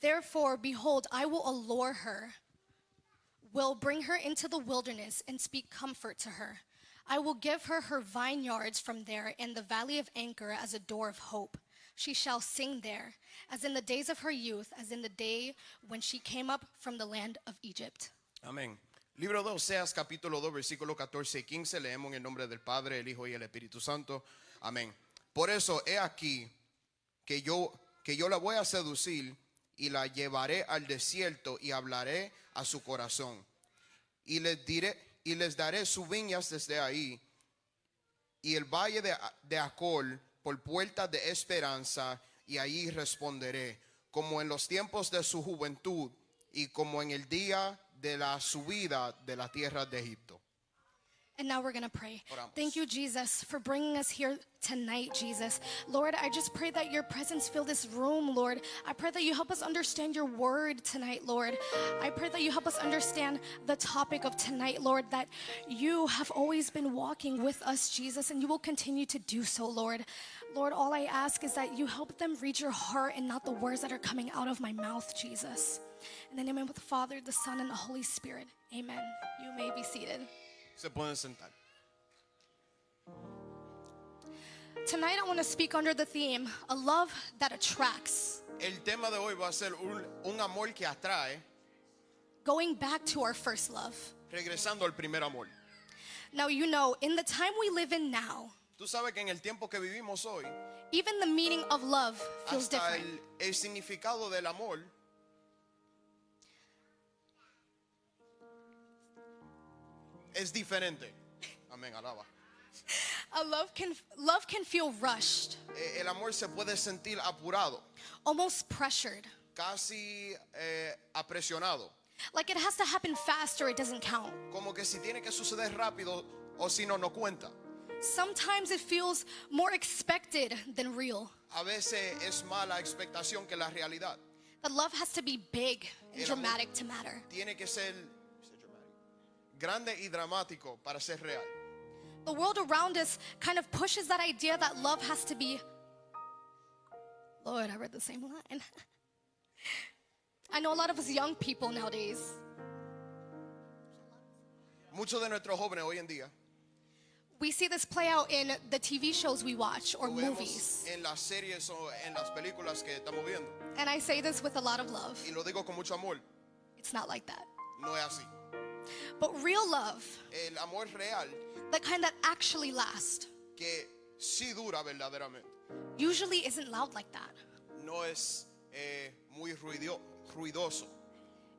Therefore, behold, I will allure her, will bring her into the wilderness and speak comfort to her. I will give her her vineyards from there and the valley of Anchor as a door of hope. She shall sing there, as in the days of her youth, as in the day when she came up from the land of Egypt. Amén. Libro de Oseas, capítulo 2, versículos 14 y 15. Leemos en el nombre del Padre, el Hijo y el Espíritu Santo. Amén. Por eso, he aquí que yo la voy a seducir y la llevaré al desierto y hablaré a su corazón. Y les daré sus viñas desde ahí y el valle de Acol por puertas de esperanza, y allí responderé, como en los tiempos de su juventud y como en el día de la subida de la tierra de Egipto. And now we're going to pray. Oramos. Thank you, Jesus, for bringing us here tonight, Jesus. Lord, I just pray that your presence fill this room, Lord. I pray that you help us understand your word tonight, Lord. I pray that you help us understand the topic of tonight, Lord, that you have always been walking with us, Jesus, and you will continue to do so, Lord. Lord, all I ask is that you help them read your heart and not the words that are coming out of my mouth, Jesus. In the name of the Father, the Son, and the Holy Spirit. Amen. You may be seated. Se pueden sentar. Tonight I want to speak under the theme, a love that attracts. El tema de hoy va a ser un amor que atrae, Going back to our first love. regresando al primer amor. Now, you know, in the time we live in now, Tú sabes que en el tiempo que vivimos hoy, even the meaning of love feels hasta different. el significado del amor es diferente. Amén, alaba. Love can feel rushed, El amor se puede sentir apurado, almost pressured. casi apresionado. Like it has to happen fast or it doesn't count. Como que si tiene que suceder rápido o si no, no cuenta. Sometimes it feels more expected than real. A veces es más la expectación que la realidad. That love has to be big and El amor dramatic to matter. Tiene que ser grande y dramático para ser real. The world around us kind of pushes that idea that love has to be. Lord, I read the same line. I know a lot of us young people nowadays, Muchos de nuestros jóvenes hoy en día we see this play out in the TV shows we watch or lo vemos movies. en las series o en las películas que estamos viendo. And I say this with a lot of love. Y lo digo con mucho amor. It's not like that. No es así. But real love, El amor real, the kind that actually lasts, que sí dura verdaderamente, usually isn't loud like that. no es muy ruidoso.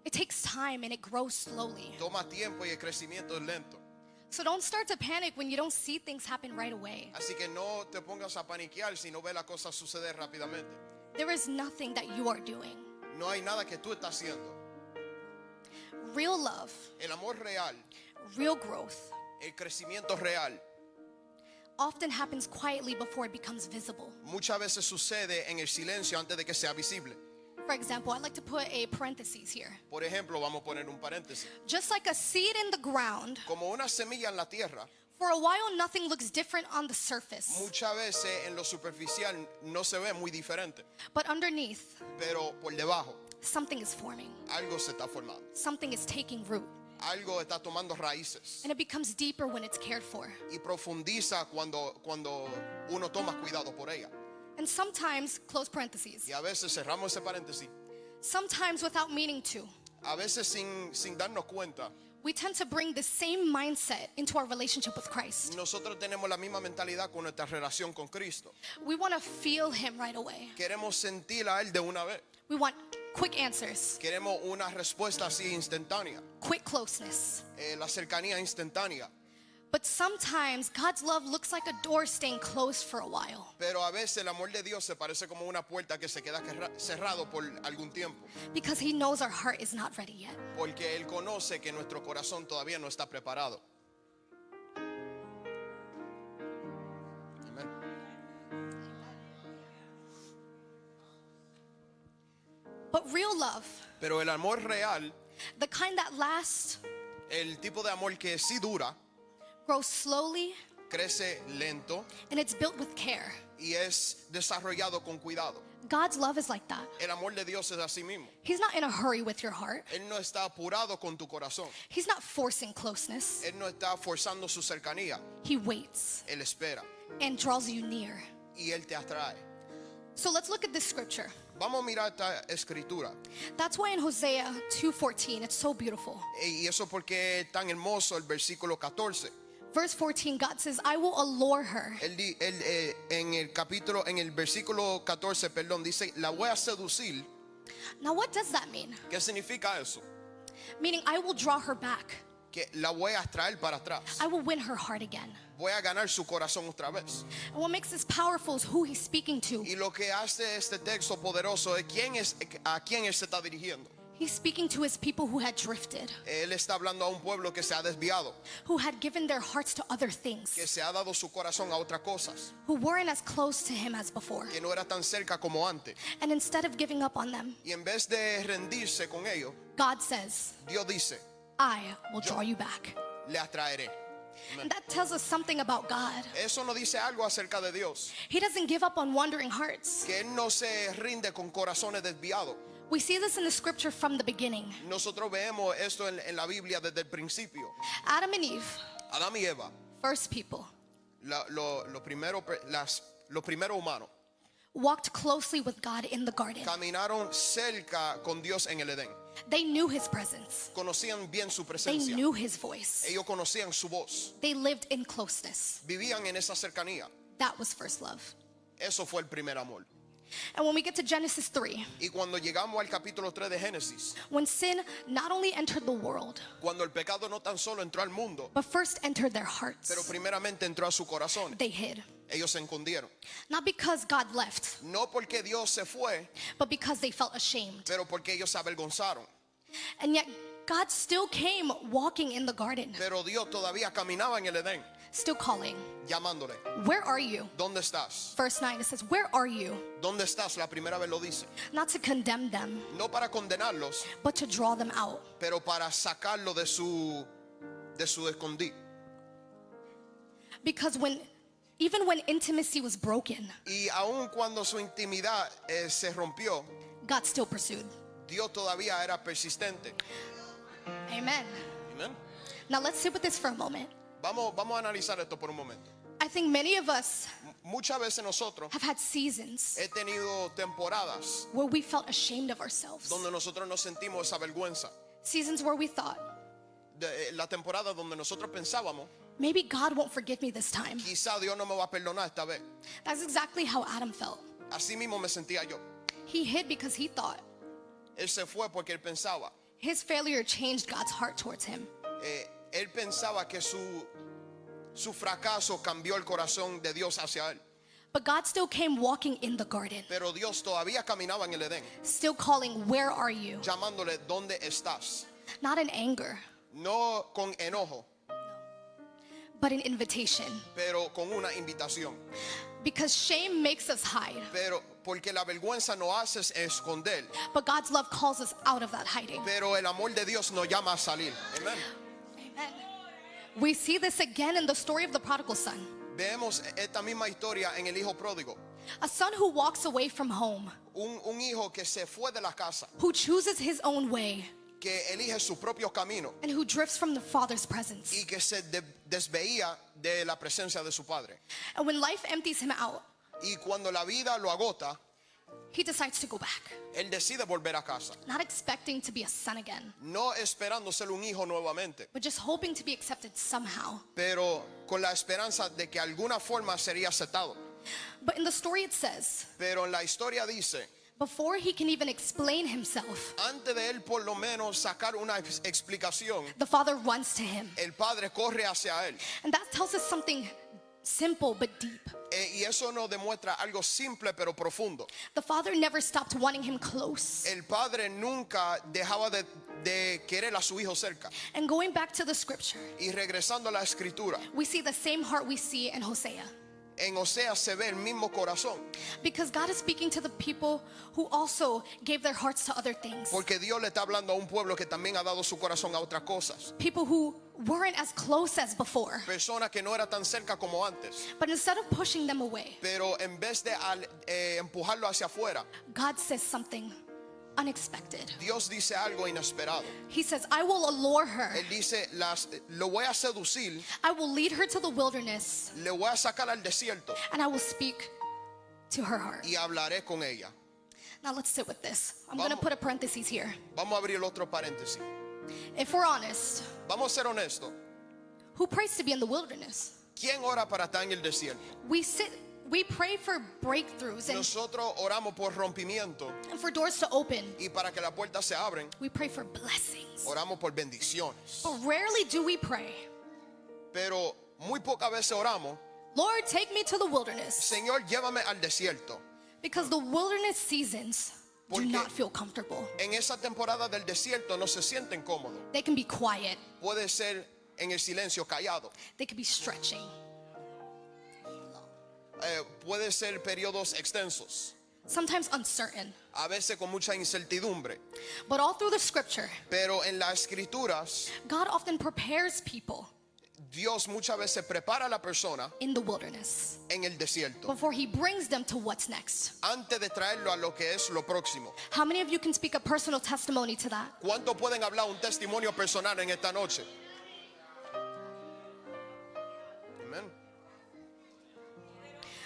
It takes time and it grows slowly. Toma tiempo y el crecimiento es lento. So don't start to panic when you don't see things happen right away. Así que no te pongas a paniquear si no ves las cosas suceder rápidamente. There is nothing that you are doing. No hay nada que tú estás haciendo. Real love, El amor real, real growth, el crecimiento real, often happens quietly before it becomes visible. muchas veces sucede en el silencio antes de que sea visible. For example, I'd like to put a parenthesis here. Por ejemplo, vamos a poner un paréntesis. Just like a seed in the ground, Como una semilla en la tierra, for a while nothing looks different on the surface. muchas veces en lo superficial no se ve muy diferente, But underneath, pero por debajo something is forming. algo se está formando, Something is taking root. algo está tomando raíces And it becomes deeper when it's cared for. y profundiza cuando uno toma cuidado por ella. And sometimes, close parentheses, Y a veces cerramos ese paréntesis, sometimes without meaning to, a veces sin darnos cuenta, we tend to bring the same mindset into our relationship with Christ. nosotros tenemos la misma mentalidad con nuestra relación con Cristo. We want to feel Him right away. Queremos sentir a Él de una vez. We want quick answers, Queremos una respuesta así instantánea, quick closeness. la cercanía instantánea. But sometimes God's love looks like a door staying closed for a while Pero a veces el amor de Dios se parece como una puerta que se queda cerrado por algún tiempo. because He knows our heart is not ready yet. Porque Él conoce que nuestro corazón todavía no está preparado. Amén. But real love, Pero el amor real, the kind that lasts, el tipo de amor que sí dura, grows slowly, crece lento and it's built with care. y es desarrollado con cuidado. God's love is like that. El amor de Dios es así mismo. He's not in a hurry with your heart. Él no está apurado con tu corazón. He's not forcing closeness. Él no está forzando su cercanía. He waits Él espera and draws you near. y Él te atrae. So let's look at this scripture. Vamos a mirar esta escritura. That's why in Hosea 2:14, it's so beautiful. Y eso porque es tan hermoso el versículo 14. Verse 14, God says, I will allure her. En el versículo 14, perdón, dice, la voy a seducir. Now, what does that mean? ¿Qué significa eso? Meaning, I will draw her back. Que la voy a traer para atrás. I will win her heart again. Voy a ganar su corazón otra vez. And what makes this powerful is who he's speaking to. Y lo que hace este texto poderoso es a quién él se está dirigiendo. He's speaking to his people who had drifted, Él está hablando a un pueblo que se ha desviado, who had given their hearts to other que things, se ha dado su corazón a otras cosas, who weren't as close to him as before. que no era tan cerca como antes. And instead of giving up on them, Y en vez de rendirse con ellos, God says, Dios dice, I will draw you back. le atraeré. And that tells us something about God. Eso nos dice algo acerca de Dios, He doesn't give up on wandering hearts. que Él no se rinde con corazones desviados. We see this in the scripture from the beginning. Nosotros vemos esto en la Biblia desde el principio. Adam and Eve, Adán y Eva, first people, los primeros humanos, walked closely with God in the garden. caminaron cerca con Dios en el Edén. They knew his presence. Conocían bien su They presencia. knew his voice. Ellos conocían su voz. They lived in closeness. Vivían en esa cercanía. That was first love. Eso fue el primer amor. And when we get to Genesis 3, Y cuando llegamos al capítulo 3 de Génesis, when sin not only entered the world, cuando el pecado no tan solo entró al mundo, but first entered their hearts, pero primeramente entró a su corazón, they hid. ellos se escondieron. Not because God left, No porque Dios se fue, but because they felt ashamed. pero porque ellos se avergonzaron. And yet God still came walking in the garden, Pero Dios todavía caminaba en el Edén, still calling, llamándole. where are you? ¿Dónde estás? Verse 9, it says, where are you? ¿Dónde estás? La primera vez lo dice. Not to condemn them, No para condenarlos, but to draw them out. pero para sacarlo de su escondite. Because even when intimacy was broken, Y aun cuando su intimidad se rompió, God still pursued. Dios todavía era persistente. Amen. Amén. Now let's sit with this for a moment. Vamos a analizar esto por un momento. I think many of us Muchas veces nosotros have had seasons he tenido temporadas where we felt ashamed of ourselves. donde nosotros nos sentimos esa vergüenza. Seasons where we thought, La temporada donde nosotros pensábamos, maybe God won't forgive me this time. quizá Dios no me va a perdonar esta vez. That's exactly how Adam felt. Así mismo me sentía yo. He hid because he thought Él se fue porque él pensaba. his failure changed God's heart towards him. Él pensaba que su fracaso cambió el corazón de Dios hacia él. But God still came walking in the garden, Pero Dios todavía caminaba en el Edén, still calling, where are you? llamándole, ¿dónde estás? Not in anger, No con enojo, but an invitation. pero con una invitación. Because shame makes us hide, Pero porque la vergüenza nos hace esconder, but God's love calls us out of that hiding. pero el amor de Dios nos llama a salir. Amén. Amen. We see this again in the story of the prodigal son. Vemos esta misma historia en el hijo pródigo. A son who walks away from home, Un hijo que se fue de la casa, who chooses his own way, que elige su propio camino and who drifts from the father's presence. y que se desveía de la presencia de su padre. And when life empties him out, Y cuando la vida lo agota, he decides to go back, él decide volver a casa, not expecting to be a son again, no esperando ser un hijo nuevamente, but just hoping to be accepted somehow. pero con la esperanza de que alguna forma sería aceptado. But in the story it says, Pero en la historia dice, before he can even explain himself, antes de él por lo menos sacar una explicación, the father runs to him. el padre corre hacia él. And that tells us something simple but deep. Y eso nos demuestra algo simple pero profundo. The father never stopped wanting him close. El padre nunca dejaba de querer a su hijo cerca. And going back to the scripture, Y regresando a la escritura, we see the same heart we see in Hosea. en Oseas se ve el mismo corazón, Because God is speaking to the people who also gave their hearts to other things. porque Dios le está hablando a un pueblo que también ha dado su corazón a otras cosas. People who weren't as close as before. Personas que no eran tan cerca como antes. But instead of pushing them away, Pero en vez de empujarlo hacia afuera, God says something unexpected. Dios dice algo inesperado. He says, I will allure her. Él dice, lo voy a seducir, I will lead her to the wilderness, le voy a sacar al desierto and I will speak to her heart. y hablaré con ella. Now let's sit with this. I'm going to Vamos. put a parenthesis here. Vamos a abrir el otro paréntesis. If we're honest, Vamos a ser honestos. who prays to be in the wilderness? ¿Quién ora para estar en el desierto? We pray for breakthroughs and Nosotros oramos por rompimiento for doors to open. y para que las puertas se abren. We pray for blessings. Oramos por bendiciones. But rarely do we pray, Pero muy pocas veces oramos, Lord, take me to the wilderness. Señor, llévame al desierto. Because the wilderness seasons do Porque- not feel comfortable. En esa temporada del desierto no se sienten cómodos. They can be quiet. Puede ser en el silencio callado. They can be stretching. Puede ser periodos extensos. Sometimes uncertain. A veces con mucha incertidumbre. But all through the scripture, Pero en las escrituras, God often prepares people Dios muchas veces prepara a la persona in the wilderness en el desierto before he brings them to what's next. antes de traerlo a lo que es lo próximo. How many of you can speak a personal testimony to that? ¿Cuántos pueden hablar un testimonio personal en esta noche? Amén.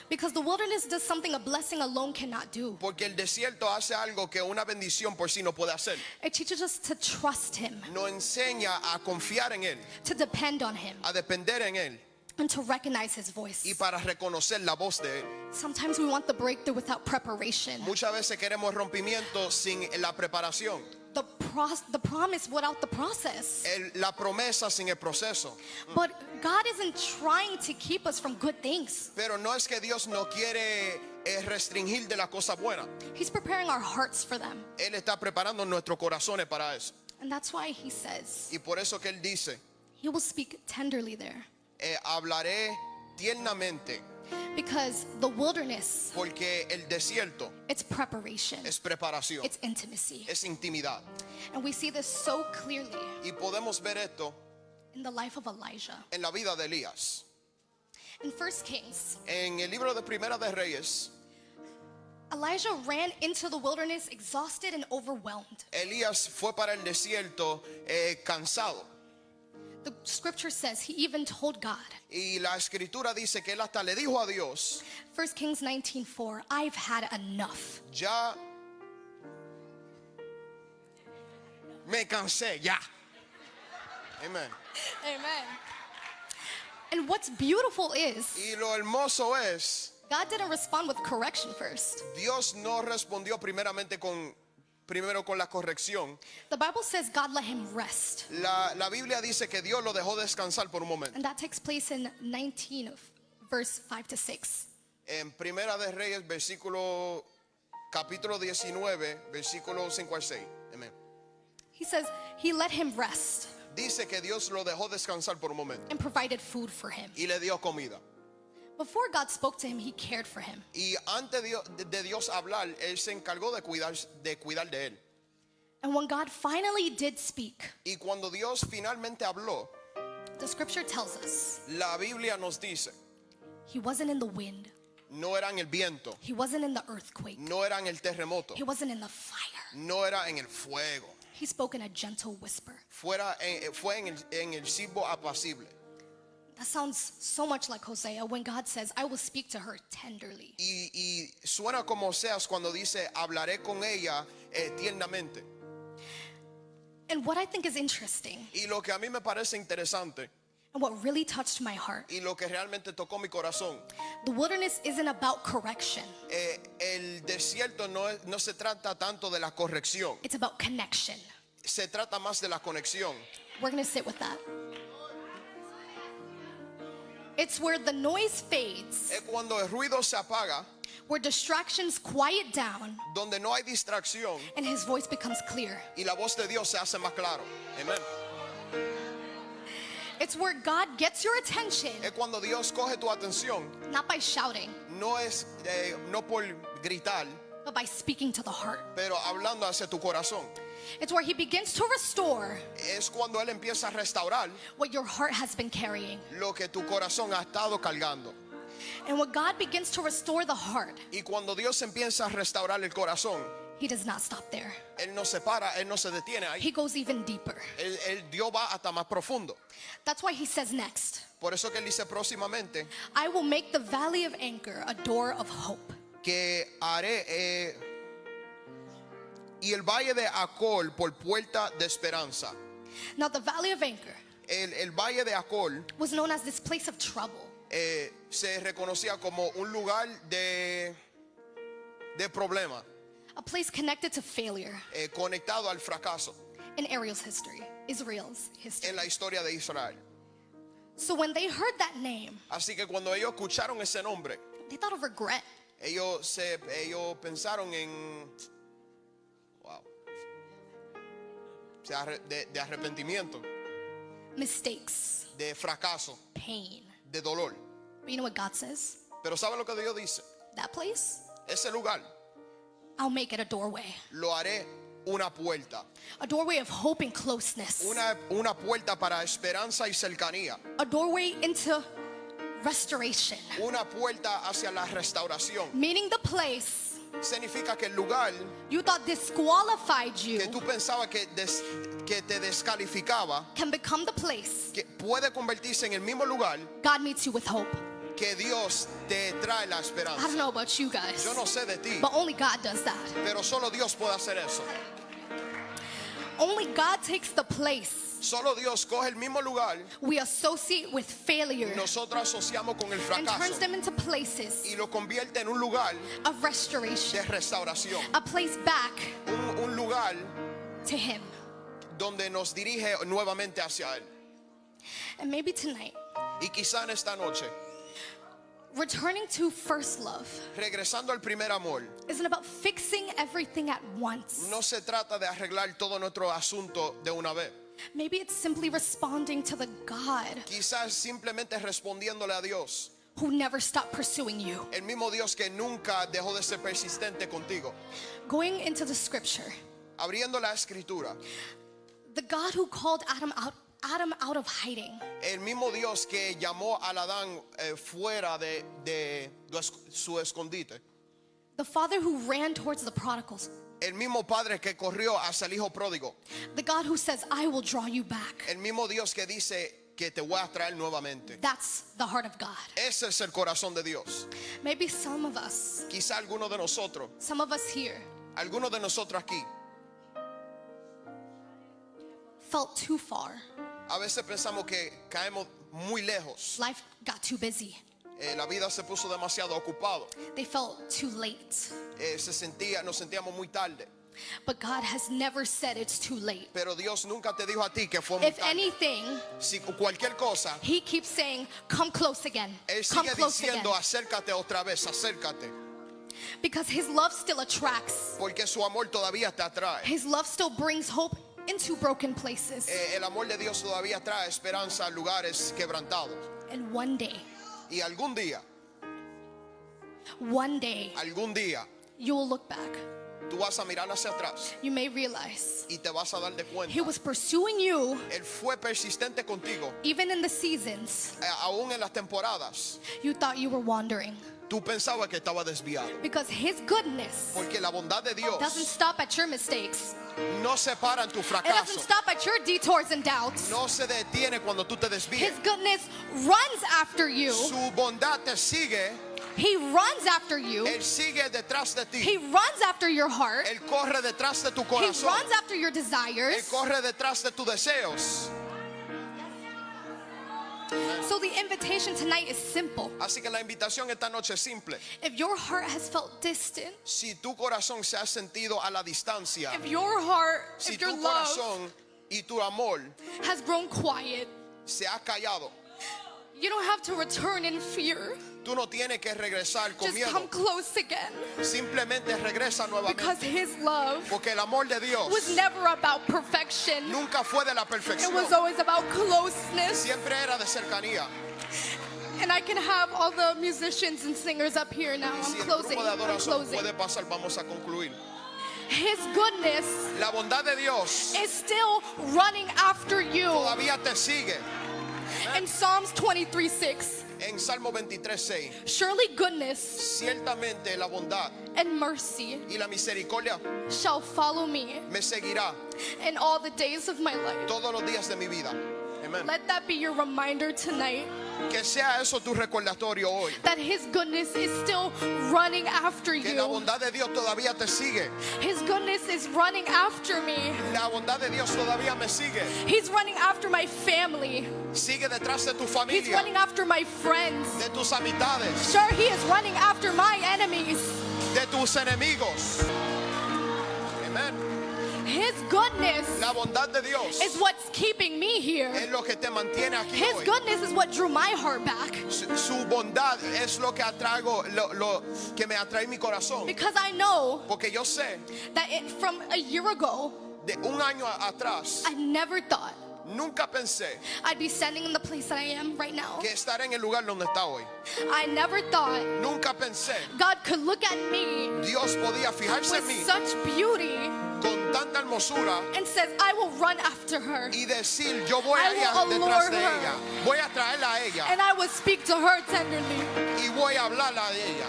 Because the wilderness does something a blessing alone cannot do. Porque el desierto hace algo que una bendición por sí no puede hacer. It teaches us to trust him, Nos enseña a confiar en Él, to depend on him, a depender en Él and to recognize his voice. y para reconocer la voz de Él. Sometimes we want the breakthrough without preparation. Muchas veces queremos rompimiento sin la preparación, The promise without the process. la promesa sin el proceso. But God isn't trying to keep us from good things. Pero no es que Dios no quiere restringir de las cosas buenas. He's preparing our hearts for them. Él está preparando nuestros corazones para eso. And that's why he says, Y por eso que Él dice, he will speak tenderly there. Hablaré tiernamente, Because the wilderness, porque el desierto it's preparation, es preparación, it's intimacy. es intimidad. And we see this so clearly Y podemos ver esto in the life of Elijah. en la vida de Elías. In 1 Kings, En el libro de Primera de Reyes, Elijah ran into the wilderness exhausted and overwhelmed. Elías fue para el desierto cansado. The scripture says he even told God, Y la escritura dice que él hasta le dijo a Dios, 1 Kings 19:4, I've had enough. ya me cansé, ya. Amén. Amen. And what's beautiful is, Y lo hermoso es, God didn't respond with correction first. Dios no respondió primero con la corrección. The Bible says God let him rest. La Biblia dice que Dios lo dejó descansar por un momento. And that takes place in 19 of verse 5 to 6. En Primera de Reyes, capítulo 19, versículo 5 al 6. Amén. He says he let him rest Dice que Dios lo dejó descansar por un momento and provided food for him. y le dio comida. Before God spoke to him, he cared for him. Y antes de Dios hablar, Él se encargó de cuidar de él. And when God finally did speak, Y cuando Dios finalmente habló, the scripture tells us la Biblia nos dice, he wasn't in the wind, no era en el viento, he wasn't in the earthquake, no era en el terremoto, he wasn't in the fire. no era en el fuego, He spoke in a gentle whisper. fue en el silbo apacible. That sounds so much like Hosea when God says, I will speak to her tenderly. Y suena como Oseas cuando dice, hablaré con ella tiernamente. And what I think is interesting Y lo que a mí me parece interesante and what really touched my heart, y lo que realmente tocó mi corazón, the wilderness isn't about correction, el desierto no se trata tanto de la corrección, it's about connection. se trata más de la conexión. We're going to sit with that. It's where the noise fades, Es cuando el ruido se apaga, where distractions quiet down, donde no hay distracción and his voice becomes clear. y la voz de Dios se hace más claro. Amén. It's where God gets your attention, Es cuando Dios coge tu atención, not by shouting, no es no por gritar, but by speaking to the heart. pero hablando hacia tu corazón. It's where he begins to restore Es cuando Él empieza a restaurar what your heart has been carrying. lo que tu corazón ha estado cargando. And when God begins to restore the heart, Y cuando Dios empieza a restaurar el corazón, he does not stop there. Él no se para, Él no se detiene ahí. He goes even deeper. Dios va hasta más profundo. That's why he says next, Por eso que Él dice próximamente I will make the valley of Anchor a door of hope. que haré y el valle de Acol por puerta de esperanza. Now the valley of Anchor El valle de Acol was known as this place of trouble. se reconocía como un lugar de problema, A place connected to failure conectado al fracaso in Israel's history. en la historia de Israel. So when they heard that name, Así que cuando ellos escucharon ese nombre, they thought of regret. ellos pensaron en wow, de arrepentimiento, Mistakes, de fracaso, pain. de dolor. But you know what God says? Pero ¿sabe lo que Dios dice? That place, Ese lugar I'll make it a doorway. lo haré una puerta, A doorway of hope and closeness. una puerta para esperanza y cercanía, A doorway into restoration. una puerta hacia la restauración. Meaning the place Significa que el lugar you thought disqualified you que tú pensabas que te descalificaba, can become the place que puede convertirse en el mismo lugar God meets you with hope. que Dios te trae la I don't esperanza. know about you guys, Yo no sé de ti, but only God does that. pero solo Dios puede hacer eso. Only God takes the place Solo Dios coge el mismo lugar we associate with failure y nosotros asociamos con el and turns fracaso them into places y lo convierte en un lugar of restoration, de restauración, a place back un lugar to Him. donde nos dirige nuevamente hacia Él. And maybe tonight, Y quizá en esta noche, returning to first love regresando al primer amor, isn't about fixing everything at once. no se trata de arreglar todo nuestro asunto de una vez. Maybe it's simply responding to the God Quizás simplemente respondiéndole a Dios, who never stopped pursuing you. el mismo Dios que nunca dejó de ser persistente contigo. Going into the scripture, Abriendo la escritura, the God who called Adam out of hiding, el mismo Dios que llamó a Adán fuera de su escondite, the Father who ran towards the prodigals, el mismo Padre que corrió hacia el Hijo pródigo, the God who says, I will draw you back. el mismo Dios que dice que te voy a traer nuevamente. That's the heart of God. Ese es el corazón de Dios. Maybe some of us, Quizá alguno de nosotros, here, algunos de nosotros aquí, felt too far. a veces pensamos que caemos muy lejos. Life got too busy. La vida se puso demasiado ocupado. They felt too late. Nos sentíamos muy tarde. But God has never said it's too late. Pero Dios nunca te dijo a ti que fue muy If tarde. anything, Si cualquier cosa, He keeps saying, come close again. Él Come sigue close again. diciendo acércate otra vez, acércate. Because His love still attracts. Porque su amor todavía te atrae. His love still brings hope into broken places. El amor de Dios todavía trae esperanza a lugares quebrantados. And one day, Y algún día, you will look back. tú vas a mirar hacia atrás You may realize y te vas a dar de cuenta. He was pursuing you Él fue persistente contigo, even in the seasons aún en las temporadas. you thought you were wandering. Tú pensabas que estaba desviado. Because His goodness Porque la bondad de Dios doesn't stop at your mistakes. no se para en tu It doesn't fracaso. stop at your detours and doubts. No se detiene cuando tú te desvíes. His goodness runs after you. Su bondad te sigue. He runs after you. Él sigue detrás de ti. He runs after your heart. Él corre detrás de tu He corazón. runs after your Él desires. corre detrás de tus deseos. So the invitation tonight is simple. Así que la invitación esta noche es simple. If your heart has felt distant, Si tu corazón se ha sentido a la distancia, if your heart, si if tu your love corazón y tu amor has grown quiet, se ha callado, you don't have to return in fear. tú no tienes que regresar con Just come miedo. close again. Simplemente regresa Because nuevamente. His love Porque el amor de Dios was never about perfection. nunca fue de la It perfección. was always about closeness. Siempre era de cercanía. And I can have all the musicians and singers up here now. Y I'm si el closing. grupo de I'm adoración closing. puede pasar, vamos a concluir. His goodness La bondad de Dios is still running after you. todavía te sigue. In Psalms 23:6, En Salmo 23:6, surely goodness ciertamente la bondad and mercy y la misericordia shall follow me me seguirá in all the days of my life. todos los días de mi vida. Amén. Let that be your reminder tonight Que sea eso tu recordatorio hoy. that His goodness is still running after Que la you. bondad de Dios todavía te sigue. His goodness is running after me. La bondad de Dios todavía me sigue. He's running after my family. Sigue detrás de tu He's familia, running after my friends. de tus amistades, Sure, He is running after my enemies. de tus enemigos. Amén. His goodness La bondad de Dios is what's keeping me here. es lo que te mantiene aquí His hoy. goodness is what drew my heart back. Su bondad es lo que lo que me atrae mi corazón. Because I know Porque yo sé, that from a year ago, de un año atrás, I never thought nunca pensé I'd be standing in the place that I am right now. que estaré en el lugar donde está hoy. I never thought Nunca pensé God could look at me Dios podía fijarse en with mí such beauty con tanta hermosura and says, I will run after her y decir, yo voy I a ir will detrás allure de her. ella, voy a traerla a ella and I will speak to her tenderly. y voy a hablarla de ella.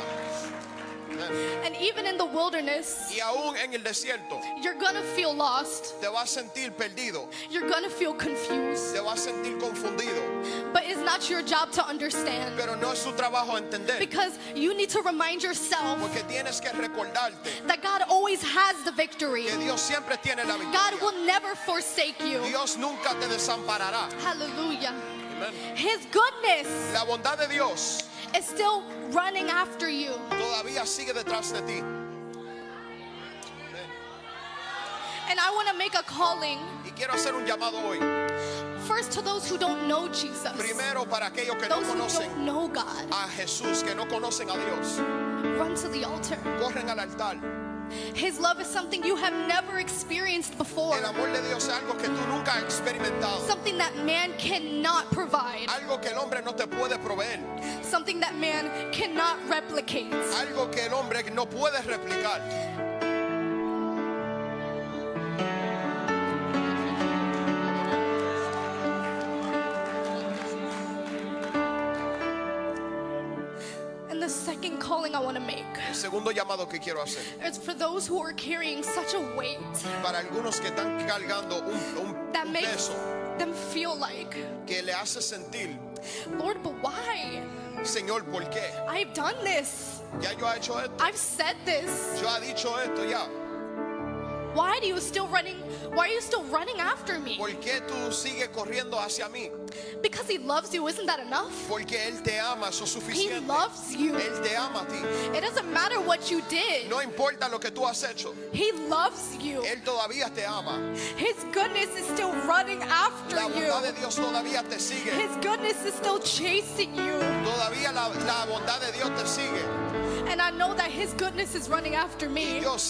And even in the wilderness, Y aún en el desierto you're gonna feel lost. te vas a sentir perdido, You're gonna feel confused. te vas a sentir confundido, But it's not your job to understand. pero no es su trabajo entender, Because you need to remind yourself porque tienes que recordarte that God always has the victory. que Dios siempre tiene la God victoria. will never forsake you. Dios nunca te desamparará. Hallelujah. Amén. His goodness La bondad de Dios is still running after you. todavía sigue detrás de ti. And I want to make a calling Y quiero hacer un llamado hoy. first to those who don't know Jesus, Primero para aquellos que no those who conocen don't know God. a Jesús, que no conocen a Dios, Run to the altar. corren al altar. His love is something you have never experienced before, El amor de Dios es algo que tú nunca has experimentado, something that man cannot provide, algo que el hombre no te puede proveer, something that man cannot replicate. algo que el hombre no puede replicar. And the second calling I want to make El segundo llamado que quiero hacer is for those who are carrying such a weight para algunos que están cargando un that makes peso them feel like, que le hace sentir, Lord, but why? Señor, ¿por qué? I've done this. Ya yo he hecho esto, I've said this. yo he dicho esto ya. Why are you still running after me? ¿Por qué tú sigues corriendo hacia mí? Because he loves you, isn't that enough? Porque Él te ama, eso es He suficiente. loves you. Él te ama a ti. It doesn't matter what you did. No importa lo que tú has hecho, He loves you. Él todavía te ama. His goodness is still running after La you. bondad de Dios todavía te sigue. His goodness is still chasing you. Todavía la bondad de Dios te sigue. And I know that His goodness is running after me. Dios